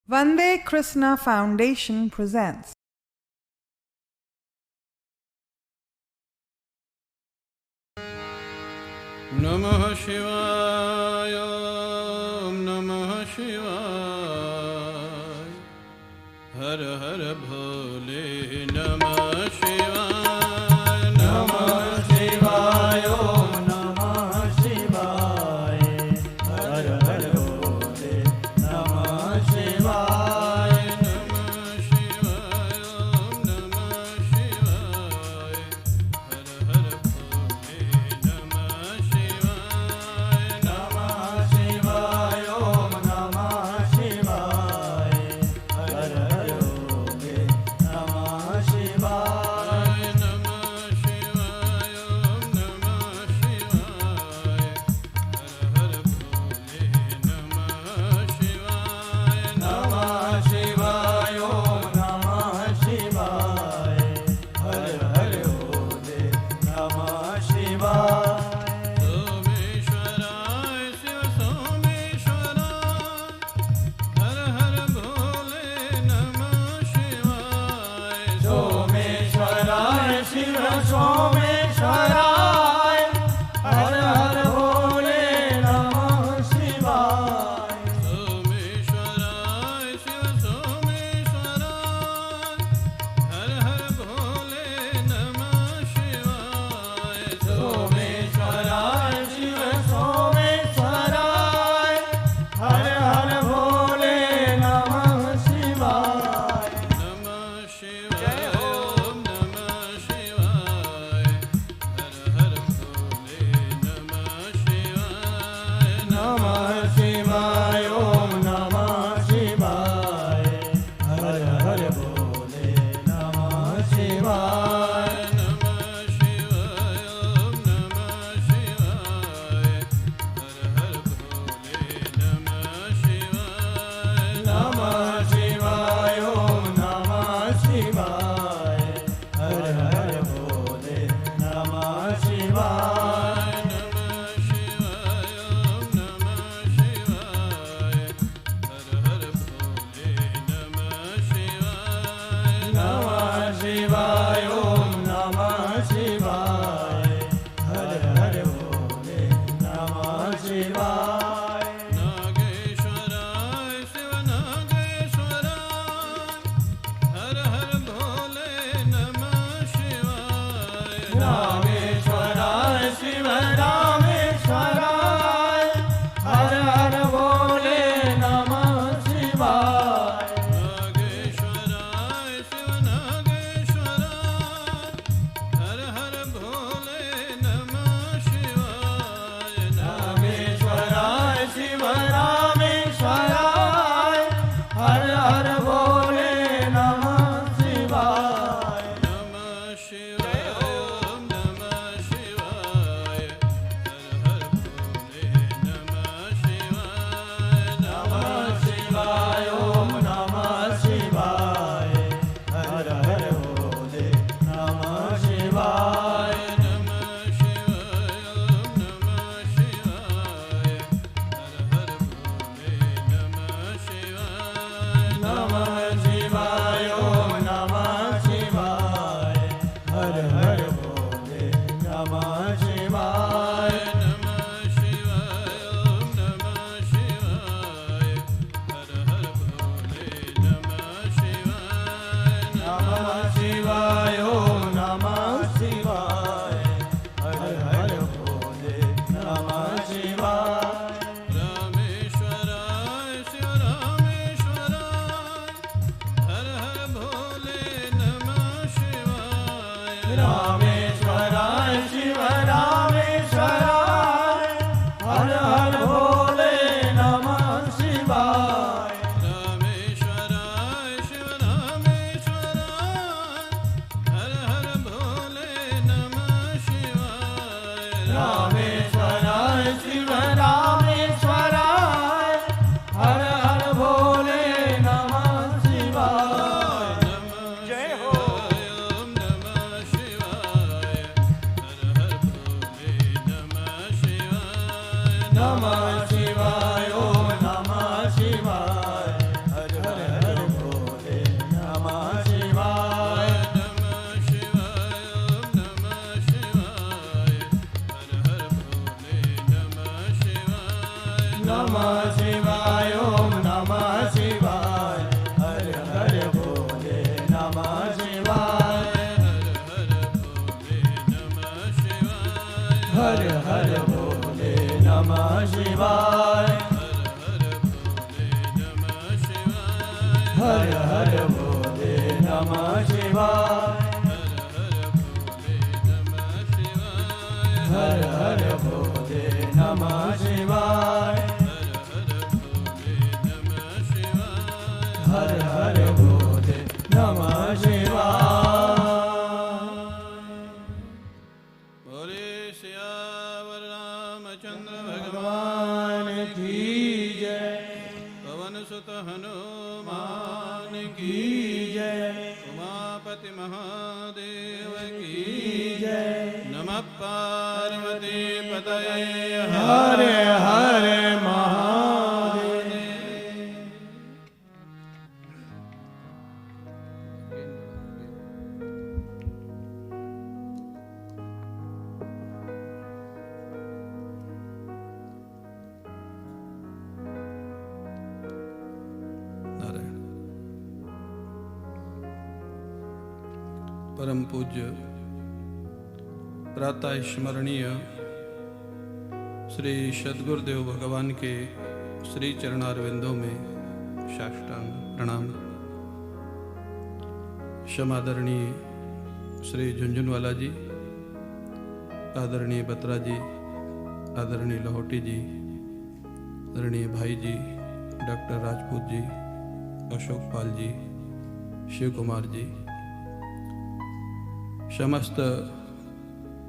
Vande Krishna Foundation presents Namah Shivaya, Namah Shivaya, Har Har Bhole, Namah Shivaya, Namah Shivaya, Namah Shivaya, Har Har Bhole, Namah Shivaya, Namah Shivaya, Namah Shivaya, Har Har Bhole, Namah Shivaya, Namah Shivaya, Namah Shivaya, Har Har Bhole, Namah Shivaya. हर हर भोले नमः शिवाय हर हर भोले नमः शिवाय हर हर भोले नमः शिवाय बोले सियावर रामचंद्र भगवान की जय पवन सुत हनुमान की की जय उमापति महादेव की जय नमः पार्वती पतये हरे हरे महादेव नारायण। परम पूज्य प्रातः स्मरणीय श्री सद्गुरुदेव भगवान के श्री चरणारविंदों में साष्टांग प्रणाम। क्षमादरणीय श्री झुंझुनवाला जी, आदरणीय बत्रा जी, आदरणीय लाहौटी जी, आदरणीय भाई जी, डॉक्टर राजपूत जी, अशोक पाल जी, शिव कुमार जी, समस्त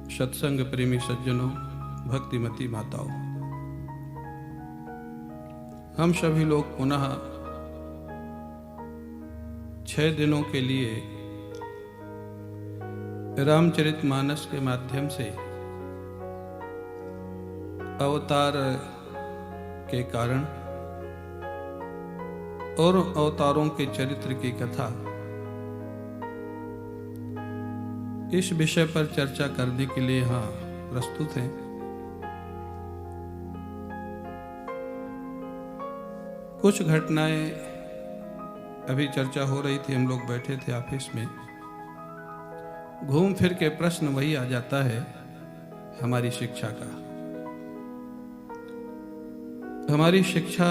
सत्संग प्रेमी सज्जनों, भक्तिमती माताओं, हम सभी लोग पुनः 6 दिनों के लिए रामचरितमानस के माध्यम से अवतार के कारण और अवतारों के चरित्र की कथा, इस विषय पर चर्चा करने के लिए यहाँ प्रस्तुत हैं। कुछ घटनाएं अभी चर्चा हो रही थी, हम लोग बैठे थे ऑफिस में, घूम फिर के प्रश्न वही आ जाता है हमारी शिक्षा का। हमारी शिक्षा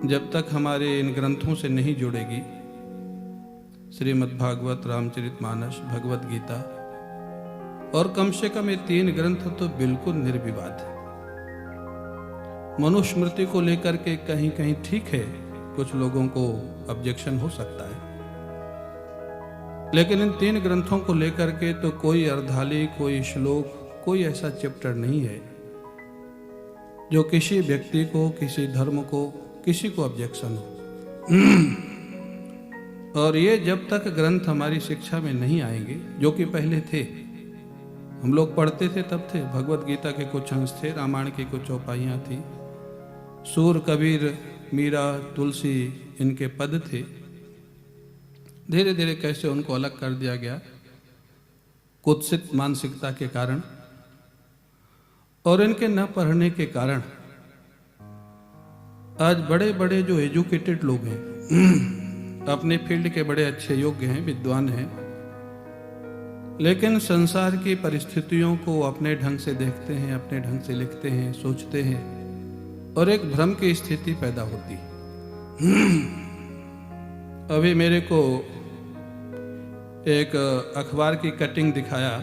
जब तक हमारे इन ग्रंथों से नहीं जुड़ेगी, श्रीमद्भागवत, रामचरितमानस, भगवत गीता, और कम से कम ये 3 ग्रंथ तो बिल्कुल निर्विवाद है। मनुस्मृति को लेकर के कहीं कहीं ठीक है, कुछ लोगों को ऑब्जेक्शन हो सकता है, लेकिन इन 3 ग्रंथों को लेकर के तो कोई अर्धाली, कोई श्लोक, कोई ऐसा चैप्टर नहीं है जो किसी व्यक्ति को, किसी धर्म को, किसी को ऑब्जेक्शन हो। और ये जब तक ग्रंथ हमारी शिक्षा में नहीं आएंगे, जो कि पहले थे, हम लोग पढ़ते थे तब थे, भगवत गीता के कुछ अंश थे, रामायण की कुछ चौपाइयाँ थी, सूर, कबीर, मीरा, तुलसी, इनके पद थे। धीरे धीरे कैसे उनको अलग कर दिया गया कुत्सित मानसिकता के कारण, और इनके न पढ़ने के कारण आज बड़े बड़े जो एजुकेटेड लोग हैं, अपने फील्ड के बड़े अच्छे योग्य हैं, विद्वान हैं, लेकिन संसार की परिस्थितियों को अपने ढंग से देखते हैं, अपने ढंग से लिखते हैं, सोचते हैं, और एक भ्रम की स्थिति पैदा होती है। अभी मेरे को एक अखबार की कटिंग दिखाया,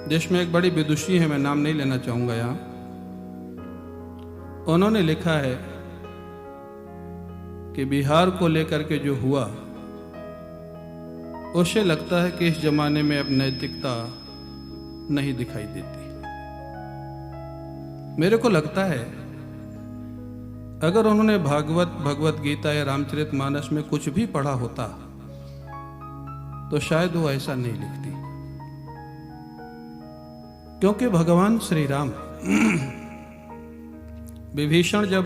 जिसमें एक बड़ी विदुषी है, मैं नाम नहीं लेना चाहूंगा यहाँ, उन्होंने लिखा है कि बिहार को लेकर के जो हुआ, उसे लगता है कि इस जमाने में अब नैतिकता नहीं दिखाई देती। मेरे को लगता है अगर उन्होंने भगवत गीता या रामचरितमानस में कुछ भी पढ़ा होता तो शायद वो ऐसा नहीं लिखती, क्योंकि भगवान श्री राम विभीषण जब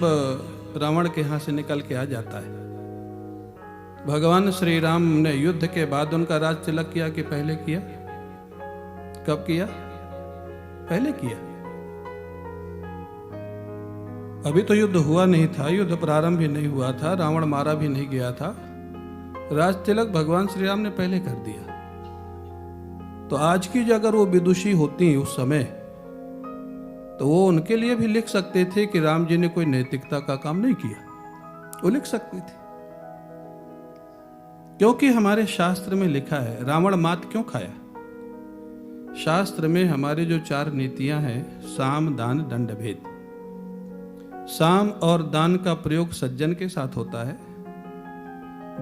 रावण के यहां से निकल के आ जाता है, भगवान श्री राम ने युद्ध के बाद उनका राज तिलक किया कि पहले किया? कब किया? पहले किया। अभी तो युद्ध हुआ नहीं था, युद्ध प्रारंभ भी नहीं हुआ था, रावण मारा भी नहीं गया था, राज तिलक भगवान श्री राम ने पहले कर दिया। तो आज की जो अगर वो विदुषी होती उस समय, तो वो उनके लिए भी लिख सकते थे कि राम जी ने कोई नैतिकता का काम नहीं किया। वो लिख सकती थी, क्योंकि हमारे शास्त्र में लिखा है। रावण मात क्यों खाया? शास्त्र में हमारे जो 4 नीतियां हैं, साम दान दंड भेद। साम और दान का प्रयोग सज्जन के साथ होता है,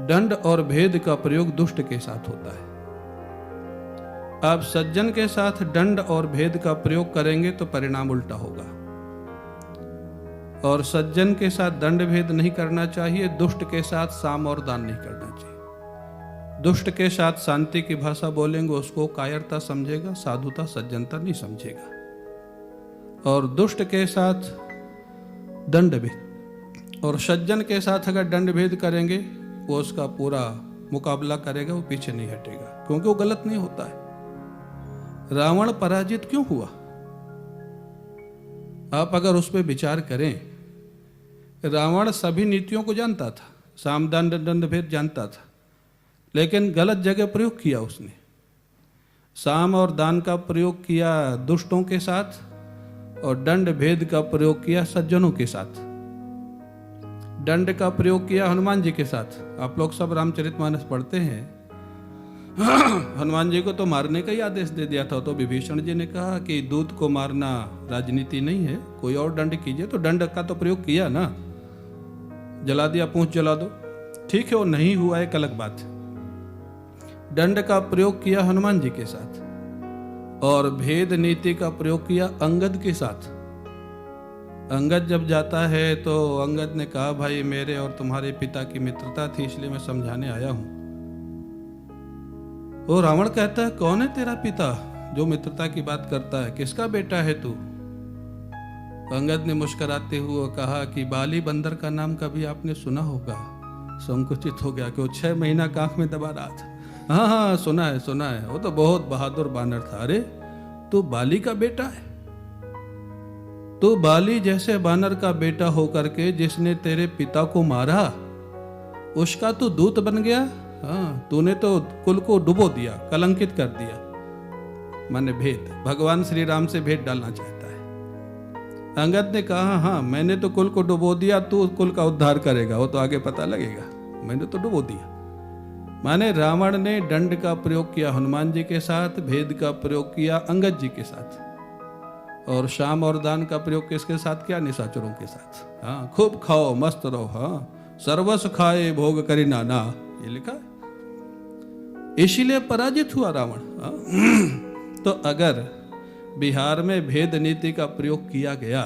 दंड और भेद का प्रयोग दुष्ट के साथ होता है। आप सज्जन के साथ दंड और भेद का प्रयोग करेंगे तो परिणाम उल्टा होगा, और सज्जन के साथ दंड भेद नहीं करना चाहिए, दुष्ट के साथ साम और दान नहीं करना चाहिए। दुष्ट के साथ शांति की भाषा बोलेंगे, उसको कायरता समझेगा, साधुता सज्जनता नहीं समझेगा। और दुष्ट के साथ दंड भेद, और सज्जन के साथ अगर दंड भेद करेंगे, वो उसका पूरा मुकाबला करेगा, वो पीछे नहीं हटेगा, क्योंकि वो गलत नहीं होता है। रावण पराजित क्यों हुआ? आप अगर उस पर विचार करें, रावण सभी नीतियों को जानता था, साम दान दंड भेद जानता था, लेकिन गलत जगह प्रयोग किया उसने। साम और दान का प्रयोग किया दुष्टों के साथ, और दंड भेद का प्रयोग किया सज्जनों के साथ। दंड का प्रयोग किया हनुमान जी के साथ। आप लोग सब रामचरितमानस पढ़ते हैं, हनुमान जी को तो मारने का ही आदेश दे दिया था, तो विभीषण जी ने कहा कि दूत को मारना राजनीति नहीं है, कोई और दंड कीजिए। तो दंड का तो प्रयोग किया ना, जला दिया, पूंछ जला दो, ठीक है, वो नहीं हुआ एक अलग बात है। दंड का प्रयोग किया हनुमान जी के साथ, और भेद नीति का प्रयोग किया अंगद के साथ। अंगद जब जाता है तो अंगद ने कहा, भाई मेरे और तुम्हारे पिता की मित्रता थी, इसलिए मैं समझाने आया हूं। वो रावण कहता है, कौन है तेरा पिता जो मित्रता की बात करता है, किसका बेटा है तू? अंगद ने मुस्कुराते हुए कहा कि बाली बंदर का नाम कभी आपने सुना होगा। संकुचित हो गया कि वो 6 महीना कांख में दबा रहा था। हाँ हाँ, सुना है, वो तो बहुत बहादुर बानर था। अरे तू बाली का बेटा है? तो बाली जैसे बानर का बेटा होकर के जिसने तेरे पिता को मारा, उसका तू दूत बन गया? हाँ, तूने तो कुल को डुबो दिया, कलंकित कर दिया। माने भेद, भगवान श्री राम से भेद डालना चाहता है। अंगद ने कहा, हाँ मैंने तो कुल को डुबो दिया, तू कुल का उद्धार करेगा, वो तो आगे पता लगेगा, मैंने तो डुबो दिया। माने रावण ने दंड का प्रयोग किया हनुमान जी के साथ, भेद का प्रयोग किया अंगद जी के साथ, और शाम और दान का प्रयोग किसके साथ किया? निशाचरों के साथ। हाँ, खूब खाओ मस्त रहो, हाँ सर्वस खाए भोग करी नाना, ये लिखा है। इसीलिए पराजित हुआ रावण। तो अगर बिहार में भेद नीति का प्रयोग किया गया,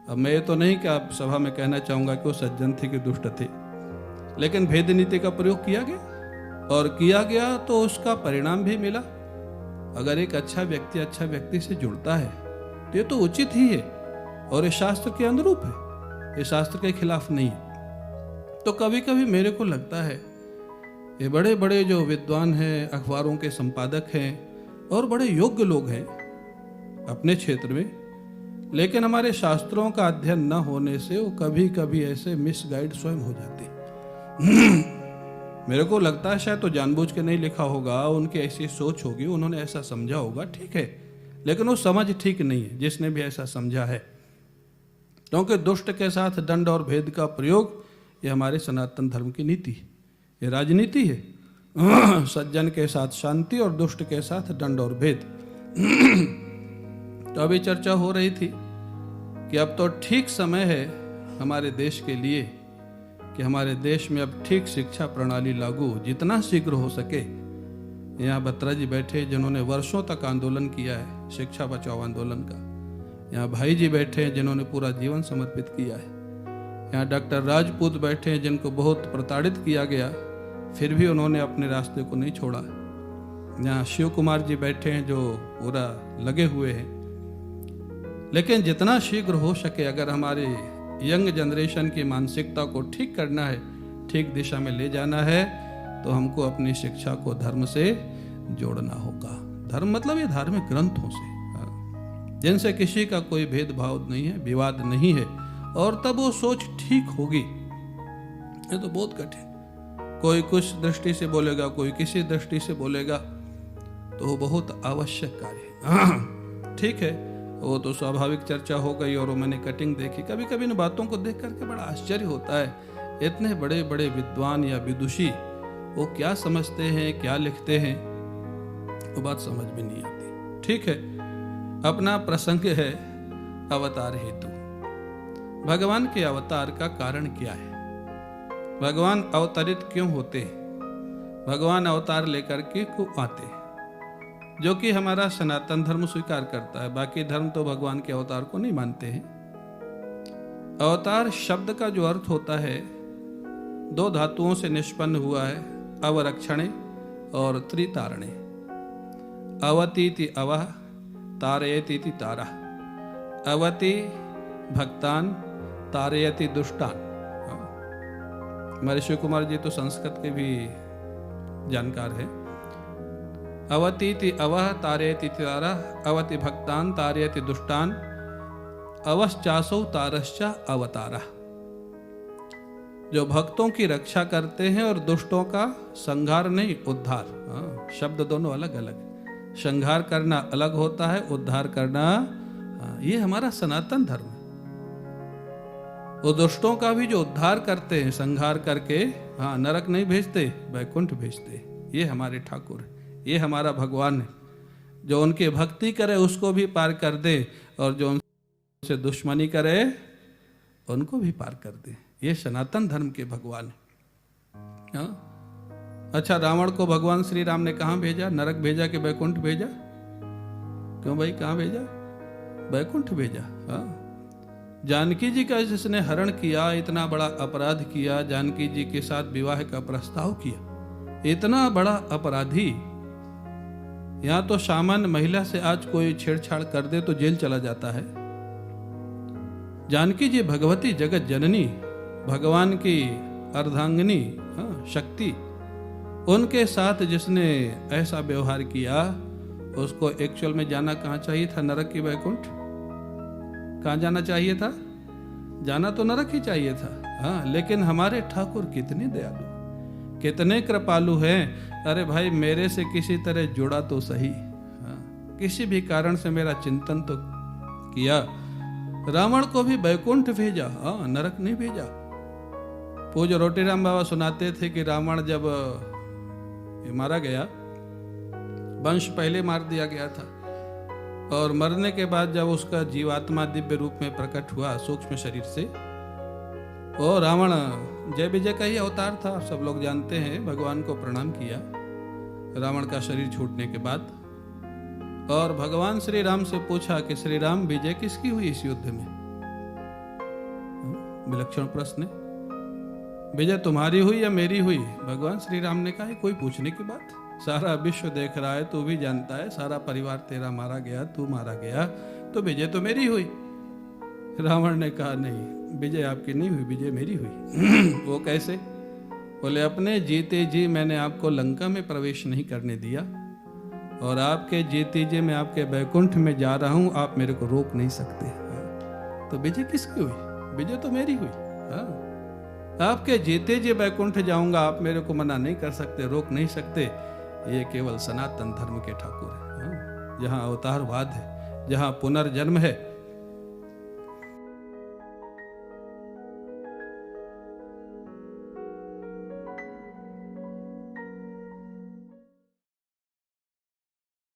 अब मैं तो नहीं कि आप सभा में कहना चाहूंगा कि वो सज्जन थे कि दुष्ट थे, लेकिन भेद नीति का प्रयोग किया गया, और किया गया तो उसका परिणाम भी मिला। अगर एक अच्छा व्यक्ति से जुड़ता है तो ये तो उचित ही है, और ये शास्त्र के अनुरूप है, ये शास्त्र के खिलाफ नहीं है। तो कभी कभी मेरे को लगता है ये बड़े बड़े जो विद्वान हैं, अखबारों के संपादक हैं, और बड़े योग्य लोग हैं अपने क्षेत्र में, लेकिन हमारे शास्त्रों का अध्ययन न होने से वो कभी कभी ऐसे मिसगाइड स्वयं हो जाते हैं। मेरे को लगता है शायद तो जानबूझ के नहीं लिखा होगा, उनकी ऐसी सोच होगी, उन्होंने ऐसा समझा होगा, ठीक है, लेकिन वो समझ ठीक नहीं है जिसने भी ऐसा समझा है। क्योंकि दुष्ट के साथ दंड और भेद का प्रयोग ये हमारे सनातन धर्म की नीति है, ये राजनीति है। सज्जन के साथ शांति और दुष्ट के साथ दंड और भेद। तो अभी चर्चा हो रही थी कि अब तो ठीक समय है हमारे देश के लिए कि हमारे देश में अब ठीक शिक्षा प्रणाली लागू, जितना शीघ्र हो सके। यहाँ बत्रा जी बैठे जिन्होंने वर्षों तक आंदोलन किया है, शिक्षा बचाओ आंदोलन का। यहाँ भाई जी बैठे हैं जिन्होंने पूरा जीवन समर्पित किया है। यहाँ डॉक्टर राजपूत बैठे हैं जिनको बहुत प्रताड़ित किया गया, फिर भी उन्होंने अपने रास्ते को नहीं छोड़ा। यहाँ शिव कुमार जी बैठे हैं जो पूरा लगे हुए हैं। लेकिन जितना शीघ्र हो सके अगर हमारे यंग जनरेशन की मानसिकता को ठीक करना है, ठीक दिशा में ले जाना है, तो हमको अपनी शिक्षा को धर्म से जोड़ना होगा। धर्म मतलब ये धार्मिक ग्रंथों से, जिनसे किसी का कोई भेदभाव नहीं है, विवाद नहीं है, और तब वो सोच ठीक होगी। ये तो बहुत कठिन, कोई कुछ दृष्टि से बोलेगा, कोई किसी दृष्टि से बोलेगा, तो वो बहुत आवश्यक कार्य है। ठीक है, वो तो स्वाभाविक चर्चा हो गई और वो मैंने कटिंग देखी। कभी कभी इन बातों को देख करके बड़ा आश्चर्य होता है, इतने बड़े बड़े विद्वान या विदुषी वो क्या समझते हैं, क्या लिखते हैं, वो बात समझ में नहीं आती। ठीक है, अपना प्रसंग है अवतार हेतु। भगवान के अवतार का कारण क्या है, भगवान अवतरित क्यों होते हैं, भगवान अवतार लेकर के क्यों आते हैं, जो कि हमारा सनातन धर्म स्वीकार करता है। बाकी धर्म तो भगवान के अवतार को नहीं मानते हैं। अवतार शब्द का जो अर्थ होता है, दो धातुओं से निष्पन्न हुआ है, अवरक्षणे और त्रितारणे। अवतीति अवह, तारयति तारा। अवति भक्तान, तारयति दुष्टान। हमारे शिव कुमार जी तो संस्कृत के भी जानकार है। अवतीति अवह, तारयति तारा। अवति भक्तान, तारयति दुष्टान। अवश्चासौ तारश्चा अवतारा। जो भक्तों की रक्षा करते हैं और दुष्टों का संहार नहीं, उद्धार। शब्द दोनों अलग अलग, संहार करना अलग होता है, उद्धार करना, ये हमारा सनातन धर्म है। वो दुष्टों का भी जो उद्धार करते हैं संहार करके, नरक नहीं भेजते, वैकुंठ भेजते। ये हमारे ठाकुर है, ये हमारा भगवान है। जो उनकी भक्ति करे उसको भी पार कर दे, और जो उनसे दुश्मनी करे उनको भी पार कर दे। ये सनातन धर्म के भगवान है। अच्छा, रावण को भगवान श्री राम ने कहाँ भेजा, नरक भेजा कि वैकुंठ भेजा? क्यों भाई, कहाँ भेजा? वैकुंठ भेजा। जानकी जी का जिसने हरण किया, इतना बड़ा अपराध किया, जानकी जी के साथ विवाह का प्रस्ताव किया, इतना बड़ा अपराधी, यहां तो सामान्य महिला से आज कोई छेड़छाड़ कर दे तो जेल चला जाता है। जानकी जी भगवती जगत जननी, भगवान की अर्धांगिनी शक्ति, उनके साथ जिसने ऐसा व्यवहार किया, उसको एक्चुअल में जाना कहाँ चाहिए था? नरक की वैकुंठ। कहाँ जाना चाहिए था? जाना तो नरक ही चाहिए था। लेकिन हमारे ठाकुर कितने दयालु, कितने कृपालु हैं। अरे भाई, मेरे से किसी तरह जुड़ा तो सही, किसी भी कारण से मेरा चिंतन तो किया। रावण को भी वैकुंठ भेजा, नरक नहीं भेजा। पूज्य रोटीराम बाबा सुनाते थे कि रावण जब मारा गया, वंश पहले मार दिया गया था, और मरने के बाद जब उसका जीवात्मा दिव्य रूप में प्रकट हुआ सूक्ष्म शरीर से, और रावण जय विजय का ही अवतार था, सब लोग जानते हैं। भगवान को प्रणाम किया रावण का शरीर छूटने के बाद, और भगवान श्री राम से पूछा कि श्री राम, विजय किसकी हुई इस युद्ध में? विलक्षण प्रश्न। विजय तुम्हारी हुई या मेरी हुई? भगवान श्री राम ने कहा, कोई पूछने की बात, सारा विश्व देख रहा है, तू भी जानता है, सारा परिवार तेरा मारा गया, तू मारा गया, तो विजय तो मेरी हुई। रावण ने कहा, नहीं, विजय आपकी नहीं हुई, विजय मेरी हुई। वो कैसे? बोले, अपने जीते जी मैंने आपको लंका में प्रवेश नहीं करने दिया, और आपके जीते जी मैं आपके वैकुंठ में जा रहा हूं, आप मेरे को रोक नहीं सकते। तो विजय किसकी हुई? विजय तो मेरी हुई। आपके जीते जी वैकुंठ जाऊंगा, आप मेरे को मना नहीं कर सकते, रोक नहीं सकते। ये केवल सनातन धर्म के ठाकुर है। जहाँ अवतारवाद है, जहाँ पुनर्जन्म है,